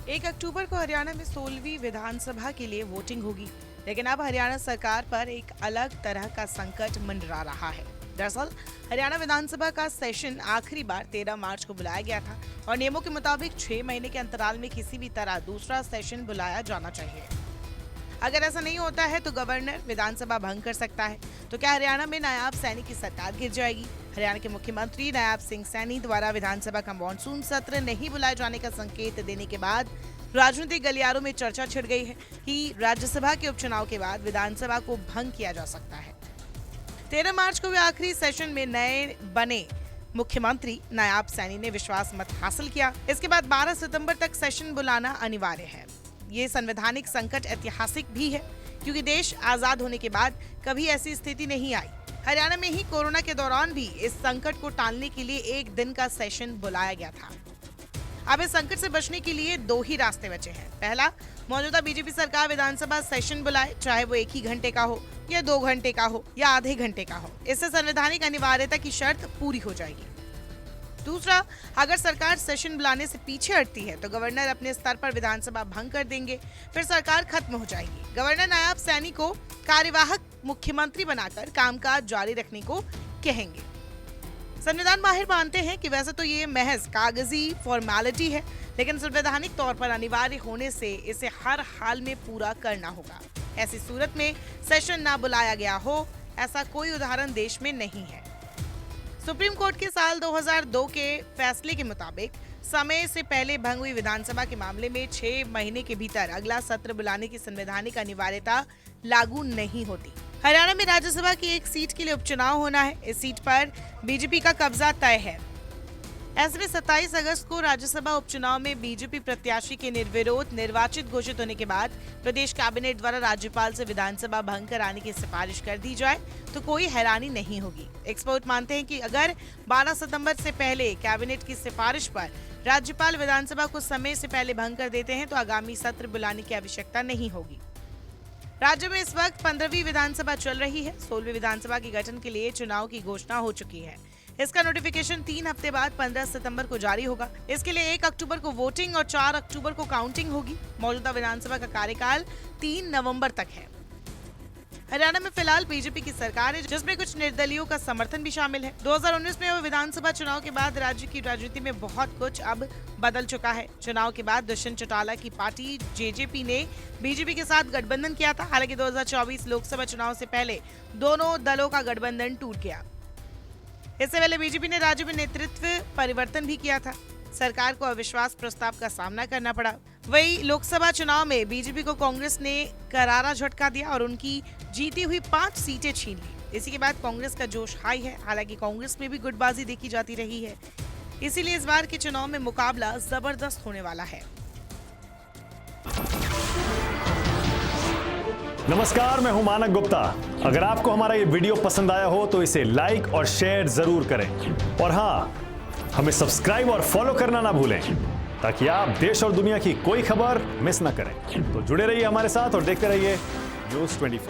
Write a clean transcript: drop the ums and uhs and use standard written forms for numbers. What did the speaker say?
1 अक्टूबर को हरियाणा में 16वीं विधानसभा के लिए वोटिंग होगी, लेकिन अब हरियाणा सरकार पर एक अलग तरह का संकट मंडरा रहा है। दरअसल हरियाणा विधानसभा का सेशन आखिरी बार 13 मार्च को बुलाया गया था और नियमों के मुताबिक 6 महीने के अंतराल में किसी भी तरह दूसरा सेशन बुलाया जाना चाहिए। अगर ऐसा नहीं होता है तो गवर्नर विधानसभा भंग कर सकता है। तो क्या हरियाणा में नायाब सैनी की सरकार गिर जाएगी? हरियाणा के मुख्यमंत्री नायाब सिंह सैनी द्वारा विधानसभा का मॉनसून सत्र नहीं बुलाए जाने का संकेत देने के बाद राजनीतिक गलियारों में चर्चा छिड़ गई है कि राज्यसभा के उपचुनाव के बाद विधानसभा को भंग किया जा सकता है। 13 मार्च को हुए आखिरी सेशन में नए बने मुख्यमंत्री नायाब सैनी ने विश्वास मत हासिल किया। इसके बाद 12 सितंबर तक सेशन बुलाना अनिवार्य है। ये संवैधानिक संकट ऐतिहासिक भी है, क्योंकि देश आजाद होने के बाद कभी ऐसी स्थिति नहीं आई। हरियाणा में ही कोरोना के दौरान भी इस संकट को टालने के लिए एक दिन का सेशन बुलाया गया था। अब इस संकट से बचने के लिए 2 ही रास्ते बचे हैं। पहला, मौजूदा बीजेपी सरकार विधानसभा सेशन बुलाए, चाहे वो 1 ही घंटे का हो या 2 घंटे का हो या आधे घंटे का हो। इससे संवैधानिक अनिवार्यता की शर्त पूरी हो जाएगी। दूसरा, अगर सरकार सेशन बुलाने से पीछे हटती है तो गवर्नर अपने स्तर पर विधानसभा भंग कर देंगे, फिर सरकार खत्म हो जाएगी। गवर्नर नायाब सैनी को कार्यवाहक मुख्यमंत्री बनाकर कामकाज जारी रखने को कहेंगे। संविधान माहिर मानते हैं कि वैसे तो ये महज कागजी फॉर्मेलिटी है, लेकिन संवैधानिक तौर पर अनिवार्य होने से इसे हर हाल में पूरा करना होगा। ऐसी सूरत में सेशन ना बुलाया गया हो, ऐसा कोई उदाहरण देश में नहीं है। सुप्रीम कोर्ट के साल 2002 के फैसले के मुताबिक समय से पहले भंग हुई विधानसभा के मामले में 6 महीने के भीतर अगला सत्र बुलाने की संवैधानिक अनिवार्यता लागू नहीं होती। हरियाणा में राज्यसभा की एक सीट के लिए उपचुनाव होना है। इस सीट पर बीजेपी का कब्जा तय है। ऐसे में 27 अगस्त को राज्यसभा उपचुनाव में बीजेपी प्रत्याशी के निर्विरोध निर्वाचित घोषित होने के बाद प्रदेश कैबिनेट द्वारा राज्यपाल से विधानसभा भंग कराने की सिफारिश कर दी जाए तो कोई हैरानी नहीं होगी। एक्सपर्ट मानते हैं कि अगर 12 सितंबर से पहले कैबिनेट की सिफारिश पर राज्यपाल विधानसभा को समय से पहले भंग कर देते हैं तो आगामी सत्र बुलाने की आवश्यकता नहीं होगी। राज्य में इस वक्त 15वीं विधानसभा चल रही है। 16वीं विधानसभा के गठन के लिए चुनाव की घोषणा हो चुकी है। इसका नोटिफिकेशन 3 हफ्ते बाद 15 सितंबर को जारी होगा। इसके लिए 1 अक्टूबर को वोटिंग और 4 अक्टूबर को काउंटिंग होगी। मौजूदा विधानसभा का कार्यकाल 3 नवंबर तक है। हरियाणा में फिलहाल बीजेपी की सरकार है, जिसमें कुछ निर्दलीयों का समर्थन भी शामिल है। 2019 में हुए विधानसभा चुनाव के बाद राज्य की राजनीति में बहुत कुछ अब बदल चुका है। चुनाव के बाद दुष्यंत चौटाला की पार्टी जेजेपी ने बीजेपी के साथ गठबंधन किया था। हालांकि 2024 लोकसभा चुनाव से पहले दोनों दलों का गठबंधन टूट गया। इससे पहले बीजेपी ने राज्य में नेतृत्व परिवर्तन भी किया था। सरकार को अविश्वास प्रस्ताव का सामना करना पड़ा। वही लोकसभा चुनाव में बीजेपी को कांग्रेस ने करारा झटका दिया और उनकी जीती हुई 5 सीटें छीन ली। इसी के बाद कांग्रेस का जोश हाई है। हालांकि कांग्रेस में भी गुटबाजी देखी जाती रही है, इसीलिए इस बार के चुनाव में मुकाबला जबरदस्त होने वाला है। नमस्कार, मैं हूं मानक गुप्ता। अगर आपको हमारा ये वीडियो पसंद आया हो तो इसे लाइक और शेयर जरूर करें और हाँ, हमें सब्सक्राइब और फॉलो करना ना भूलें ताकि आप देश और दुनिया की कोई खबर मिस ना करें। तो जुड़े रहिए हमारे साथ और देखते रहिए न्यूज़ 24।